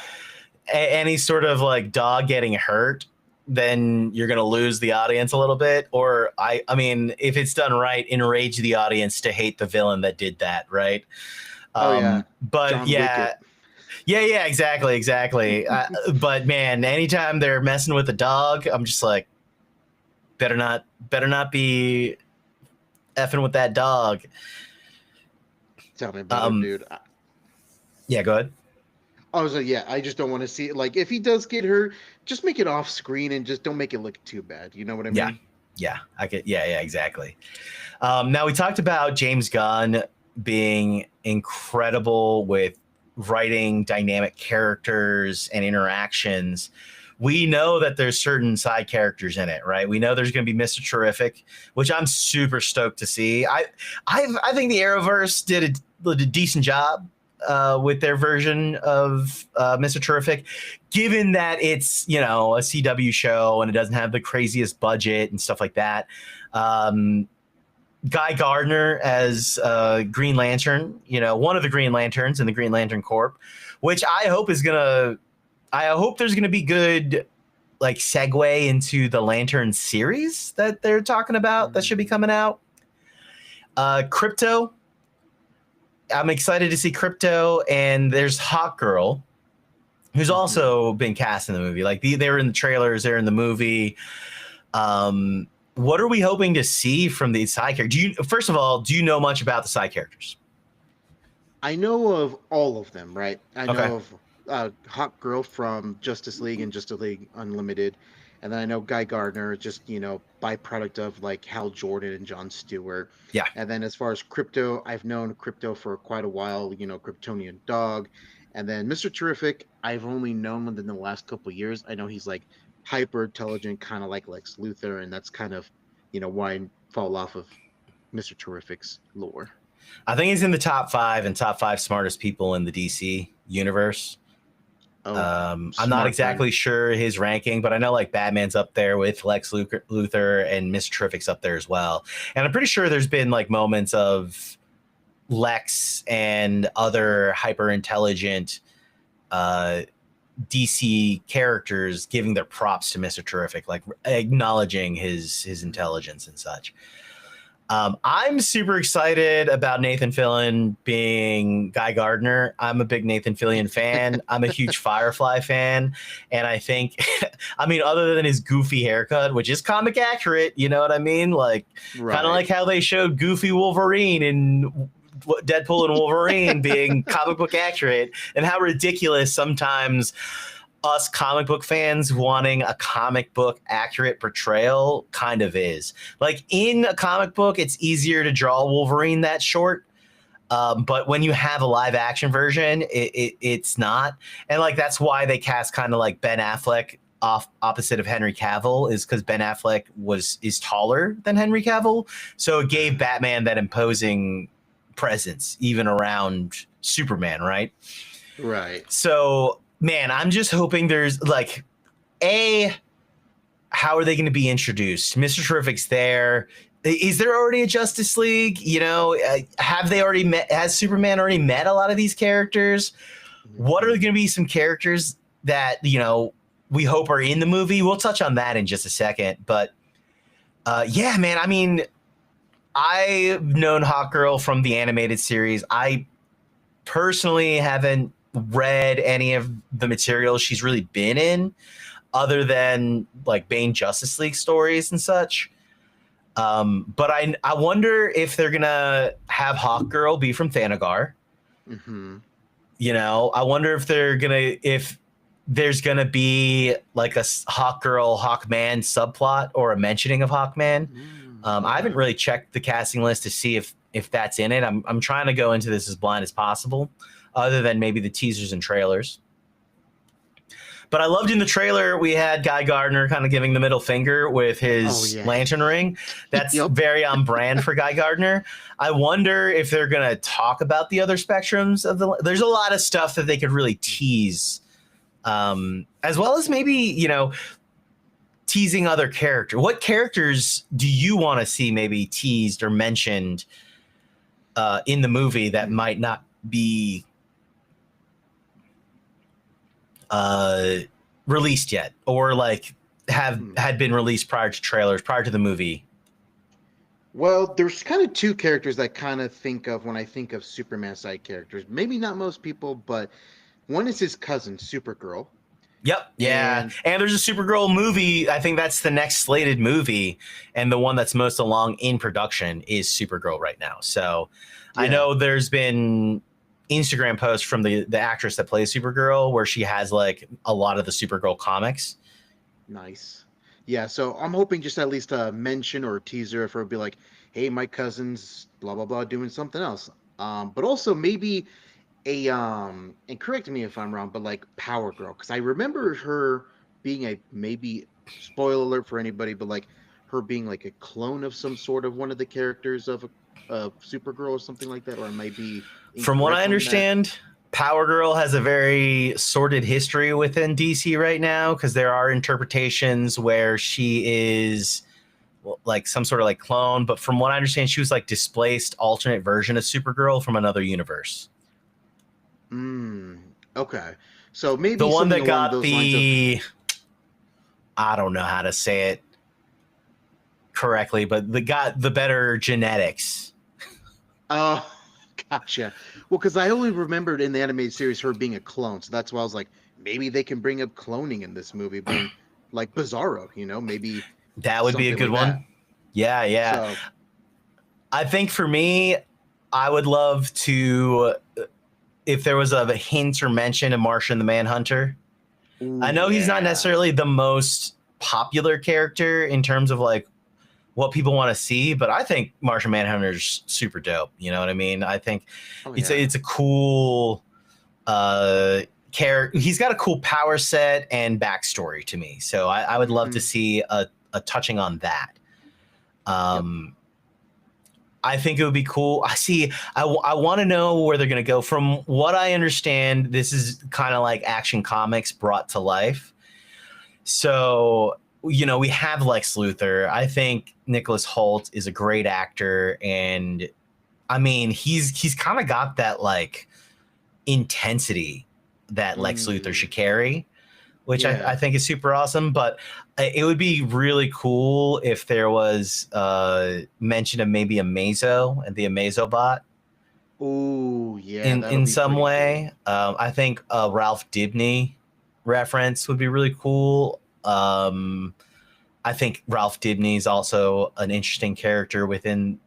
any sort of like dog getting hurt, then you're gonna lose the audience a little bit. Or I mean, if it's done right, enrage the audience to hate the villain that did that, right? oh yeah, But John Wicket. yeah, exactly. But man, anytime they're messing with the dog, I'm just like, better not be effing with that dog. Tell me about it, Um, dude. yeah, go ahead. I was like, yeah, I just don't want to see it. Like, if he does get hurt, just make it off screen and just don't make it look too bad. You know what I Yeah, mean? yeah, I could. Yeah, exactly. Now we talked about James Gunn being incredible with writing dynamic characters and interactions. We know that there's certain side characters in it, right? We know there's going to be Mr. Terrific, which I'm super stoked to see. I think the Arrowverse did a decent job with their version of Mr. Terrific, given that it's, you know, a CW show and it doesn't have the craziest budget and stuff like that. Guy Gardner as Green Lantern, you know, one of the Green Lanterns in the Green Lantern Corps, which I hope there's gonna be good like segue into the Lantern series that they're talking about that should be coming out. Crypto, I'm excited to see Crypto, and there's Hawk Girl, who's also been cast in the movie. Like they were in the trailers, they're in the movie. What are we hoping to see from these side characters? First of all, do you know much about the side characters? I know of all of them, right? I Okay. know of Hawk Girl from Justice League and Justice League Unlimited, and then I know Guy Gardner, just byproduct of like Hal Jordan and John Stewart. Yeah. And then as far as Crypto, I've known Crypto for quite a while. Kryptonian Dog, and then Mr. Terrific, I've only known within the last couple of years. I know he's like hyper intelligent, kind of like Lex Luthor, and that's kind of why I fall off of Mr. Terrific's lore. I think he's in the top 5 and top 5 smartest people in the DC universe. I'm not exactly sure his ranking, but I know like Batman's up there with Lex Luthor, and Mr. Terrific's up there as well. And I'm pretty sure there's been like moments of Lex and other hyper intelligent DC characters giving their props to Mr. Terrific, like acknowledging his intelligence and such. I'm super excited about Nathan Fillion being Guy Gardner. I'm a big Nathan Fillion fan. I'm a huge Firefly fan. And I think, I mean, other than his goofy haircut, which is comic accurate, you know what I mean? Like, kind of like how they showed goofy Wolverine in Deadpool and Wolverine being comic book accurate, and how ridiculous sometimes us comic book fans wanting a comic book accurate portrayal kind of is. Like in a comic book, it's easier to draw Wolverine that short. But when you have a live action version, it's not. And like, that's why they cast kind of like Ben Affleck opposite of Henry Cavill, is because Ben Affleck is taller than Henry Cavill. So it gave Batman that imposing presence even around Superman. Right. So, man, I'm just hoping there's like, how are they going to be introduced? Mr. Terrific's there. Is there already a Justice League? Have they already met? Has Superman already met a lot of these characters? What are going to be some characters that, we hope are in the movie? We'll touch on that in just a second. But yeah, man, I mean, I've known Hawk Girl from the animated series. I personally haven't read any of the material she's really been in, other than like Bane Justice League stories and such. But I wonder if they're gonna have Hawk Girl be from Thanagar. I wonder if there's gonna be like a Hawk Girl Hawkman subplot or a mentioning of Hawkman. I haven't really checked the casting list to see if that's in it. I'm trying to go into this as blind as possible, other than maybe the teasers and trailers. But I loved in the trailer, we had Guy Gardner kind of giving the middle finger with his lantern ring. That's very on brand for Guy Gardner. I wonder if they're going to talk about the other spectrums of there's a lot of stuff that they could really tease, as well as maybe, teasing other characters. What characters do you want to see maybe teased or mentioned in the movie that might not be released yet, or like had been released prior to trailers, prior to the movie? Well, there's kind of two characters that kind of think of when I think of Superman side characters. Maybe not most people, but one is his cousin, Supergirl. Yep. Yeah. And there's a Supergirl movie. I think that's the next slated movie. And the one that's most along in production is Supergirl right now. So I know there's been Instagram posts from the actress that plays Supergirl where she has like a lot of the Supergirl comics. Nice. Yeah. So I'm hoping just at least a mention or a teaser if it would be like, hey, my cousin's blah, blah, blah, doing something else. But also maybe and correct me if I'm wrong, but like Power Girl, because I remember her being maybe spoiler alert for anybody, but like her being like a clone of some sort of one of the characters of Supergirl or something like that, or it might be. From what I understand, Power Girl has a very sordid history within DC right now because there are interpretations where she is like some sort of like clone, but from what I understand, she was like displaced alternate version of Supergirl from another universe. Okay. So The maybe one something that along got those lines of. the I don't know how to say it correctly, but the got the better genetics. Oh, gotcha. Well, because I only remembered in the animated series her being a clone, so that's why I was like, maybe they can bring up cloning in this movie, being like Bizarro, maybe That would be a something good like one. that. Yeah, yeah. So, I think for me, I would love to if there was a hint or mention of Martian the Manhunter. I ooh, know he's not yeah. necessarily the most popular character in terms of like what people want to see, but I think Martian Manhunter's super dope. You know what I mean? I think Oh, it's yeah. it's a cool character. He's got a cool power set and backstory to me. So I would love to Hmm. see a touching on that. Yep. Um, I think it would be cool. I want to know where they're going to go. From what I understand, this is kind of like Action Comics brought to life. So, we have Lex Luthor. I think Nicholas Hoult is a great actor. And I mean, he's kind of got that like intensity that Lex Luthor Mm, should carry, which I yeah. think is super awesome. But it would be really cool if there was mention of maybe a Mazo and the Amazo bot Ooh, yeah, that'll in be some pretty cool. way. I think a Ralph Dibny reference would be really cool. I think Ralph Dibny is also an interesting character within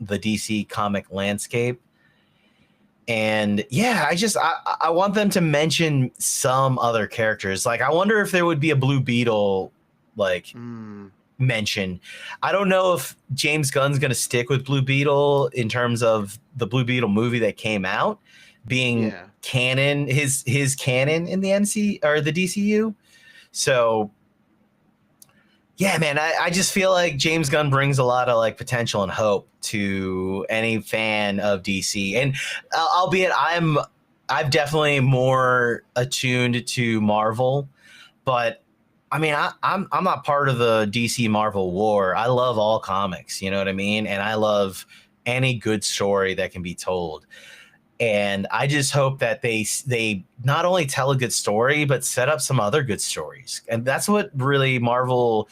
the DC comic landscape. And yeah, I want them to mention some other characters. Like I wonder if there would be a Blue Beetle like Mm, mention. I don't know if James Gunn's going to stick with Blue Beetle in terms of the Blue Beetle movie that came out being yeah. canon, his canon in the MC or the DCU. So yeah, man, I just feel like James Gunn brings a lot of like potential and hope to any fan of DC. And albeit I'm definitely more attuned to Marvel, but I mean, I'm not part of the DC Marvel war. I love all comics, you know what I mean? And I love any good story that can be told. And I just hope that they not only tell a good story, but set up some other good stories. And that's what really Marvel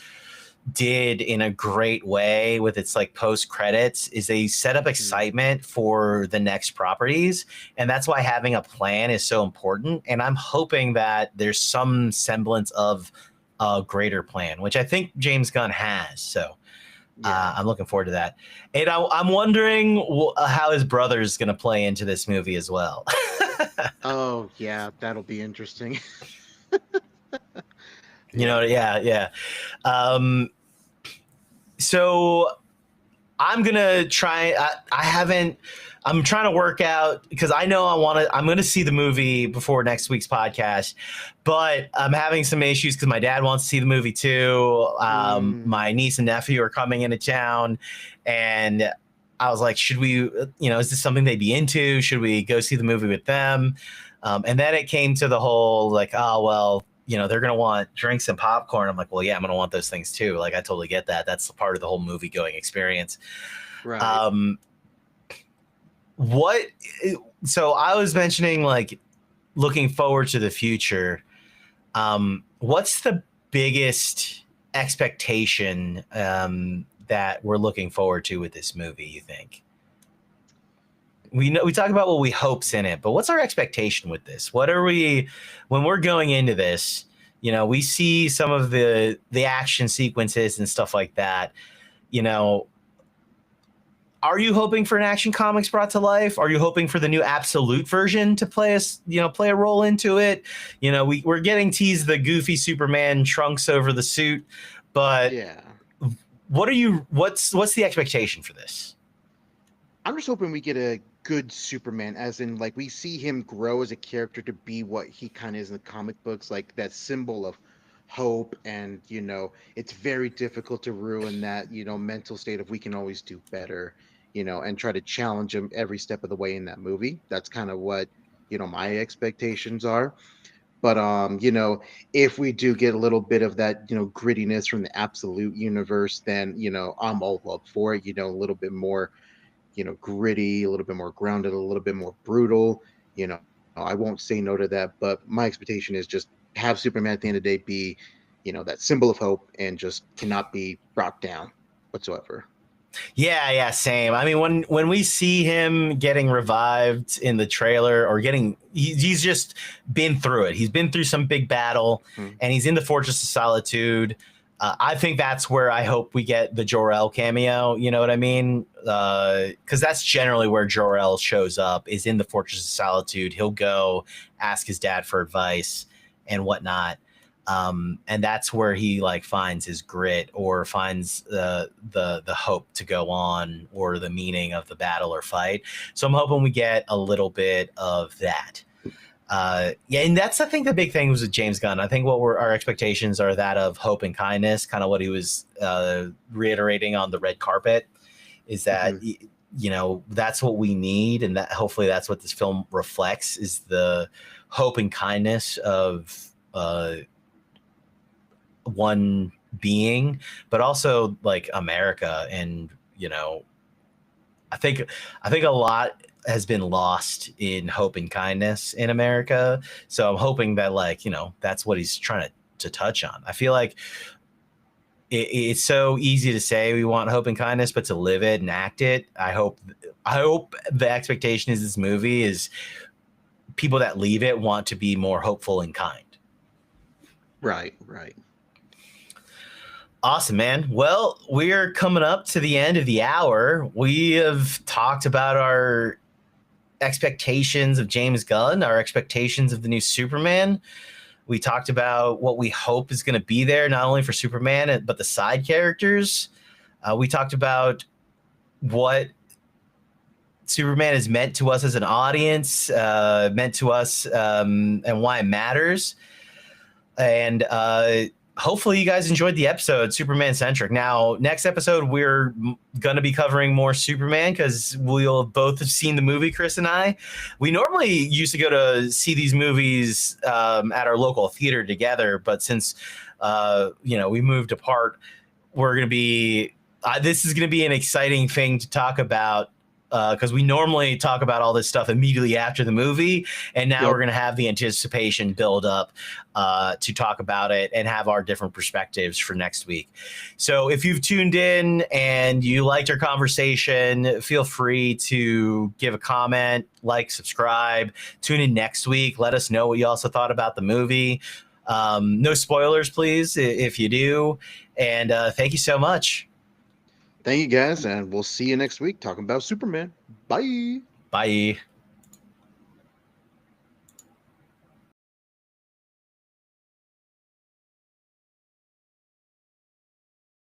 did in a great way with its like post credits is they set up Hmm. excitement for the next properties, and that's why having a plan is so important. And I'm hoping that there's some semblance of a greater plan, which I think James Gunn has. So Yeah. I'm looking forward to that. And I'm wondering how his brother is going to play into this movie as well. Oh, yeah, that'll be interesting. Yeah. Yeah, yeah. Um, so I'm gonna try. I haven't. I'm trying to work out because I know I want to. I'm going to see the movie before next week's podcast, but I'm having some issues because my dad wants to see the movie too. Mm, My niece and nephew are coming into town, and I was like, should we? Is this something they'd be into? Should we go see the movie with them? And then it came to the whole like, oh well, they're gonna want drinks and popcorn. I'm like, well, yeah, I'm gonna want those things too. Like, I totally get that. That's part of the whole movie going experience. right. Um, what? So I was mentioning like looking forward to the future. What's the biggest expectation that we're looking forward to with this movie? You think? We talk about what we hope's in it, but what's our expectation with this? What are we when we're going into this? We see some of the action sequences and stuff like that. You know, are you hoping for an Action Comics brought to life? Are you hoping for the new Absolute version to play a role into it? We're getting teased the goofy Superman trunks over the suit, but Yeah. what's the expectation for this? I'm just hoping we get a good Superman, as in, like, we see him grow as a character to be what he kind of is in the comic books, like that symbol of hope. And, it's very difficult to ruin that, mental state of we can always do better, and try to challenge him every step of the way in that movie. That's kind of what. my expectations are. But if we do get a little bit of that, grittiness from the absolute universe, then I'm all up for it. A little bit more, gritty, a little bit more grounded, a little bit more brutal. You know, I won't say no to that. But my expectation is just have Superman at the end of the day be, that symbol of hope and just cannot be brought down whatsoever. Yeah, same. I mean, when we see him getting revived in the trailer or he's just been through it. He's been through some big battle, Mhm. and he's in the Fortress of Solitude. I think that's where I hope we get the Jor-El cameo. You know what I mean? Because that's generally where Jor-El shows up, is in the Fortress of Solitude. He'll go ask his dad for advice and whatnot. And that's where he like finds his grit or finds the hope to go on or the meaning of the battle or fight. So I'm hoping we get a little bit of that. Yeah, and that's I think the big thing was with James Gunn. I think our expectations are that of hope and kindness, kind of what he was reiterating on the red carpet, is that Mhm. that's what we need, and that hopefully that's what this film reflects, is the hope and kindness of one being, but also like America. And I think a lot has been lost in hope and kindness in America. So I'm hoping that that's what he's trying to touch on. I feel like it's so easy to say we want hope and kindness, but to live it and act it. I hope the expectation is this movie is people that leave it want to be more hopeful and kind. Right, right. Awesome, man. Well, we're coming up to the end of the hour. We have talked about our expectations of James Gunn, our expectations of the new Superman. We talked about what we hope is going to be there, not only for Superman, but the side characters. We talked about what Superman has meant to us as an audience, meant to us, and why it matters. And hopefully you guys enjoyed the episode, Superman centric. Now, next episode, we're going to be covering more Superman because we'll both have seen the movie, Chris and I. We normally used to go to see these movies at our local theater together, but since we moved apart, we're going to be this is going to be an exciting thing to talk about, because we normally talk about all this stuff immediately after the movie, and now we're Yep. going to have the anticipation build up to talk about it and have our different perspectives for next week. So if you've tuned in and you liked our conversation, feel free to give a comment, like, subscribe, tune in next week. Let us know what you also thought about the movie. No spoilers, please, if you do. And thank you so much. Thank you guys, and we'll see you next week talking about Superman. Bye. Bye.